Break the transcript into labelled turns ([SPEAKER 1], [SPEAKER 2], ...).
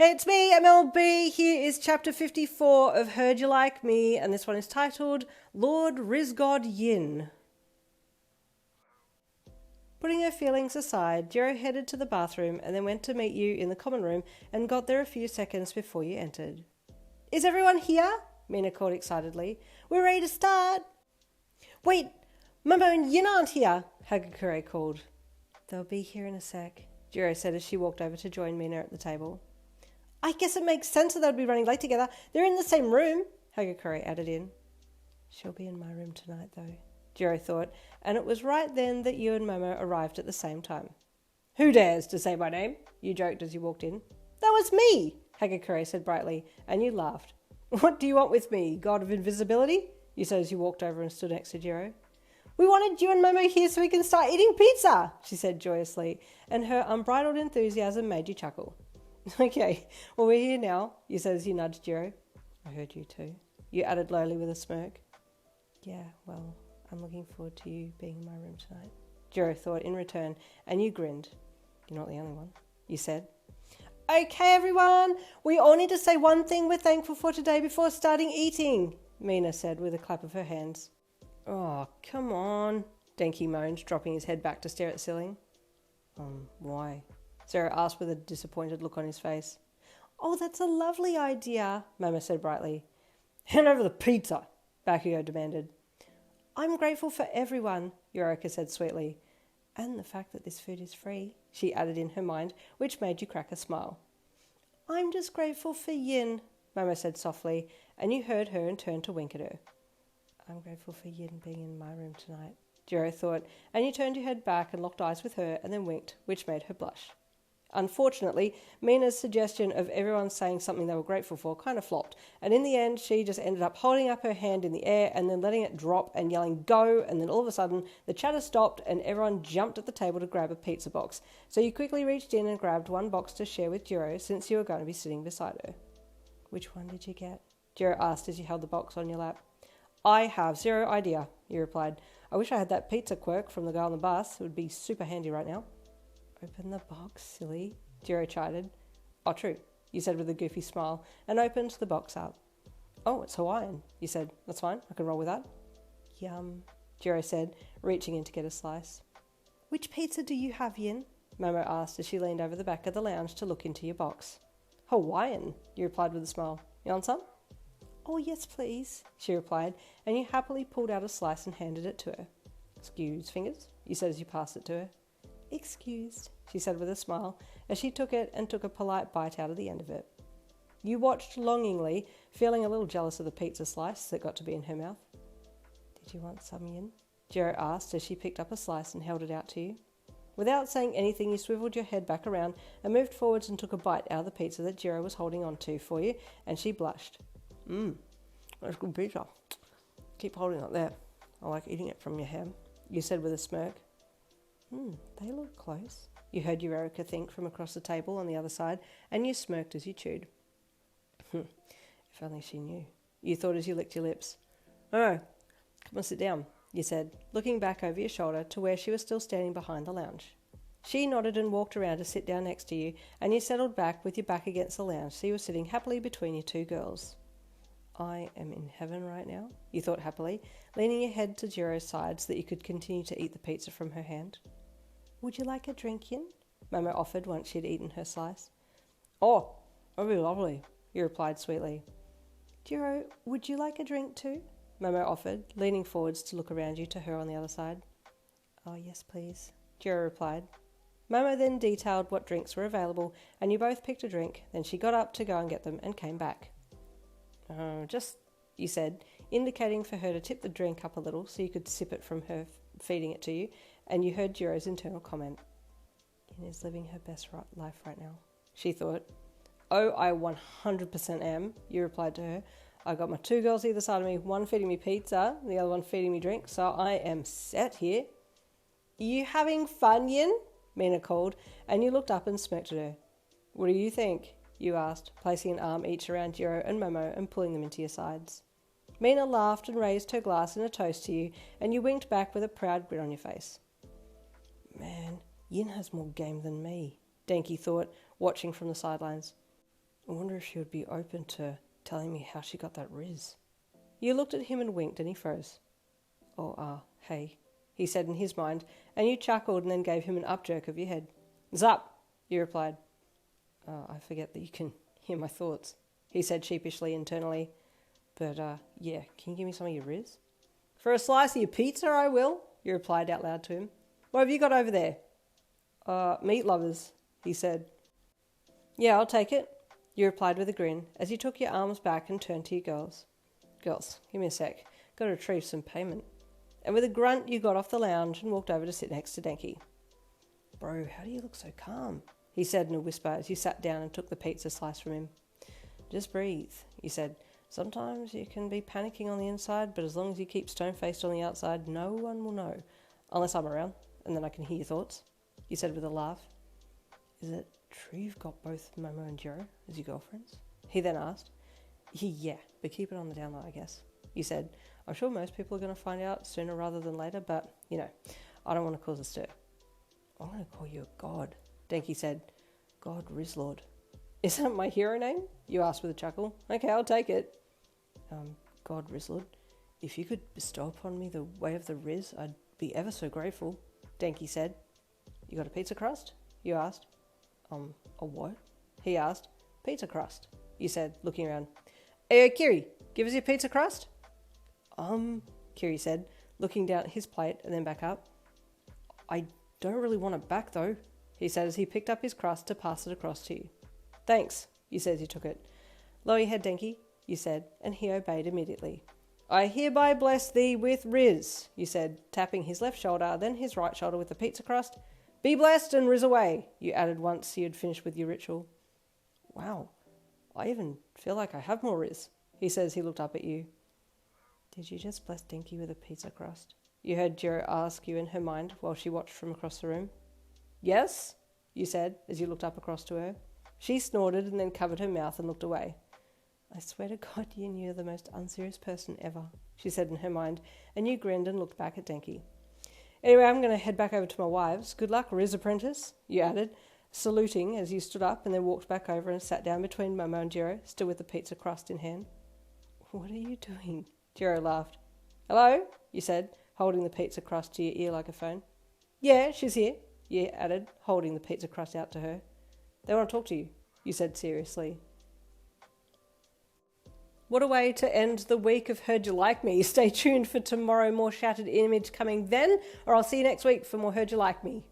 [SPEAKER 1] Hey, it's me, MLB. Here is chapter 54 of Heard You Like Me, and this one is titled Lord Rizz God Yin. Putting her feelings aside, Jirou headed to the bathroom and then went to meet you in the common room and got there a few seconds before you entered. Is everyone here? Mina called excitedly. We're ready to start. Wait, Momo and Yin aren't here, Hagakure called. They'll be here in a sec, Jirou said as she walked over to join Mina at the table. I guess it makes sense that they'd be running late together. They're in the same room, Hagakure added in. She'll be in my room tonight, though, Jirou thought, and it was right then that you and Momo arrived at the same time. Who dares to say my name? You joked as you walked in. That was me, Hagakure said brightly, and you laughed. What do you want with me, god of invisibility? You said as you walked over and stood next to Jirou. We wanted you and Momo here so we can start eating pizza, she said joyously, and her unbridled enthusiasm made you chuckle. Okay, well we're here now, you said as you nudged Jirou. I heard you too, you added lowly with a smirk. Yeah, well, I'm looking forward to you being in my room tonight, Jirou thought in return, and you grinned. You're not the only one, you said. Okay, everyone, we all need to say one thing we're thankful for today before starting eating, Mina said with a clap of her hands. Oh, come on, Denki moaned, dropping his head back to stare at the ceiling. Why? Sarah asked with a disappointed look on his face. Oh, that's a lovely idea, Momo said brightly. Hand over the pizza, Bakugo demanded. I'm grateful for everyone, Yoroka said sweetly. And the fact that this food is free, she added in her mind, which made you crack a smile. I'm just grateful for Yin, Momo said softly, and you heard her and turned to wink at her. I'm grateful for Yin being in my room tonight, Jirou thought, and you turned your head back and locked eyes with her and then winked, which made her blush. Unfortunately, Mina's suggestion of everyone saying something they were grateful for kind of flopped, and in the end she just ended up holding up her hand in the air and then letting it drop and yelling go, and then all of a sudden the chatter stopped and everyone jumped at the table to grab a pizza box. So you quickly reached in and grabbed one box to share with Jirou since you were going to be sitting beside her. Which one did you get? Jirou asked as you held the box on your lap. I have zero idea, you replied. I wish I had that pizza quirk from the guy on the bus. It would be super handy right now. Open the box, silly, Jirou chided. Oh, true, you said with a goofy smile, and opened the box up. Oh, it's Hawaiian, you said. That's fine, I can roll with that. Yum, Jirou said, reaching in to get a slice. Which pizza do you have, Yin? Momo asked as she leaned over the back of the lounge to look into your box. Hawaiian, you replied with a smile. You want some? Oh, yes, please, she replied, and you happily pulled out a slice and handed it to her. Excuse fingers, you said as you passed it to her. Excused, she said with a smile, as she took it and took a polite bite out of the end of it. You watched longingly, feeling a little jealous of the pizza slice that got to be in her mouth. Did you want some, Yin? Jirou asked as she picked up a slice and held it out to you. Without saying anything, you swiveled your head back around and moved forwards and took a bite out of the pizza that Jirou was holding on to for you, and she blushed. That's good pizza. Keep holding it there. I like eating it from your ham, you said with a smirk. They look close, you heard Yoroka think from across the table on the other side, and you smirked as you chewed. If only she knew, you thought as you licked your lips. Oh, come and sit down, you said, looking back over your shoulder to where she was still standing behind the lounge. She nodded and walked around to sit down next to you, and you settled back with your back against the lounge so you were sitting happily between your two girls. I am in heaven right now, you thought happily, leaning your head to Jirou's side so that you could continue to eat the pizza from her hand. Would you like a drink, Yin? Momo offered once she had eaten her slice. Oh, that'd be lovely, you replied sweetly. Jirou, would you like a drink too? Momo offered, leaning forwards to look around you to her on the other side. Oh, yes, please, Jirou replied. Momo then detailed what drinks were available, and you both picked a drink. Then she got up to go and get them and came back. Just, you said, indicating for her to tip the drink up a little so you could sip it from her feeding it to you, and you heard Jirou's internal comment. Yin is living her best life right now, she thought. Oh, I 100% am, you replied to her. I got my two girls either side of me, one feeding me pizza, the other one feeding me drink, so I am set here. You having fun, Yin? Mina called, and you looked up and smirked at her. What do you think? You asked, placing an arm each around Jirou and Momo and pulling them into your sides. Mina laughed and raised her glass in a toast to you, and you winked back with a proud grin on your face. Man, Yin has more game than me, Denki thought, watching from the sidelines. I wonder if she would be open to telling me how she got that rizz. You looked at him and winked, and he froze. Oh, hey, he said in his mind, and you chuckled and then gave him an up-jerk of your head. Zup, you replied. I forget that you can hear my thoughts, he said sheepishly internally. But, yeah, can you give me some of your rizz? For a slice of your pizza, I will, you replied out loud to him. What have you got over there? Meat lovers, he said. Yeah, I'll take it, you replied with a grin as you took your arms back and turned to your girls. Girls, give me a sec. Got to retrieve some payment. And with a grunt, you got off the lounge and walked over to sit next to Denki. Bro, how do you look so calm? He said in a whisper as you sat down and took the pizza slice from him. Just breathe, he said. Sometimes you can be panicking on the inside, but as long as you keep stone-faced on the outside, no one will know. Unless I'm around, and then I can hear your thoughts, he said with a laugh. Is it true you've got both Momo and Jirou as your girlfriends? He then asked. Yeah, but keep it on the down low, I guess, you said. I'm sure most people are going to find out sooner rather than later, but, I don't want to cause a stir. I'm going to call you a god, Denki said. God Rizzlord. Is that my hero name? You asked with a chuckle. Okay, I'll take it. God Rizzlord, if you could bestow upon me the way of the rizz, I'd be ever so grateful, Denki said. You got a pizza crust? You asked. A what? He asked. Pizza crust, you said, looking around. Hey, Kiri, give us your pizza crust? Kiri said, looking down at his plate and then back up. I don't really want it back, though, he said as he picked up his crust to pass it across to you. Thanks, you said as you took it. Lower your head, Denki, you said, and he obeyed immediately. I hereby bless thee with rizz, you said, tapping his left shoulder, then his right shoulder with the pizza crust. Be blessed and rizz away, you added once you had finished with your ritual. Wow, I even feel like I have more rizz, he said as he looked up at you. Did you just bless Denki with a pizza crust? You heard Jirou ask you in her mind while she watched from across the room. Yes, you said as you looked up across to her. She snorted and then covered her mouth and looked away. I swear to God you're the most unserious person ever, she said in her mind, and you grinned and looked back at Denki. Anyway, I'm going to head back over to my wives. Good luck, Rizz apprentice, you added, saluting as you stood up and then walked back over and sat down between Momo and Jirou, still with the pizza crust in hand. What are you doing? Jirou laughed. Hello, you said, holding the pizza crust to your ear like a phone. Yeah, she's here, you added, holding the pizza crust out to her. They want to talk to you, you said seriously. What a way to end the week of Heard You Like Me. Stay tuned for tomorrow, more Shattered Image coming then, or I'll see you next week for more Heard You Like Me.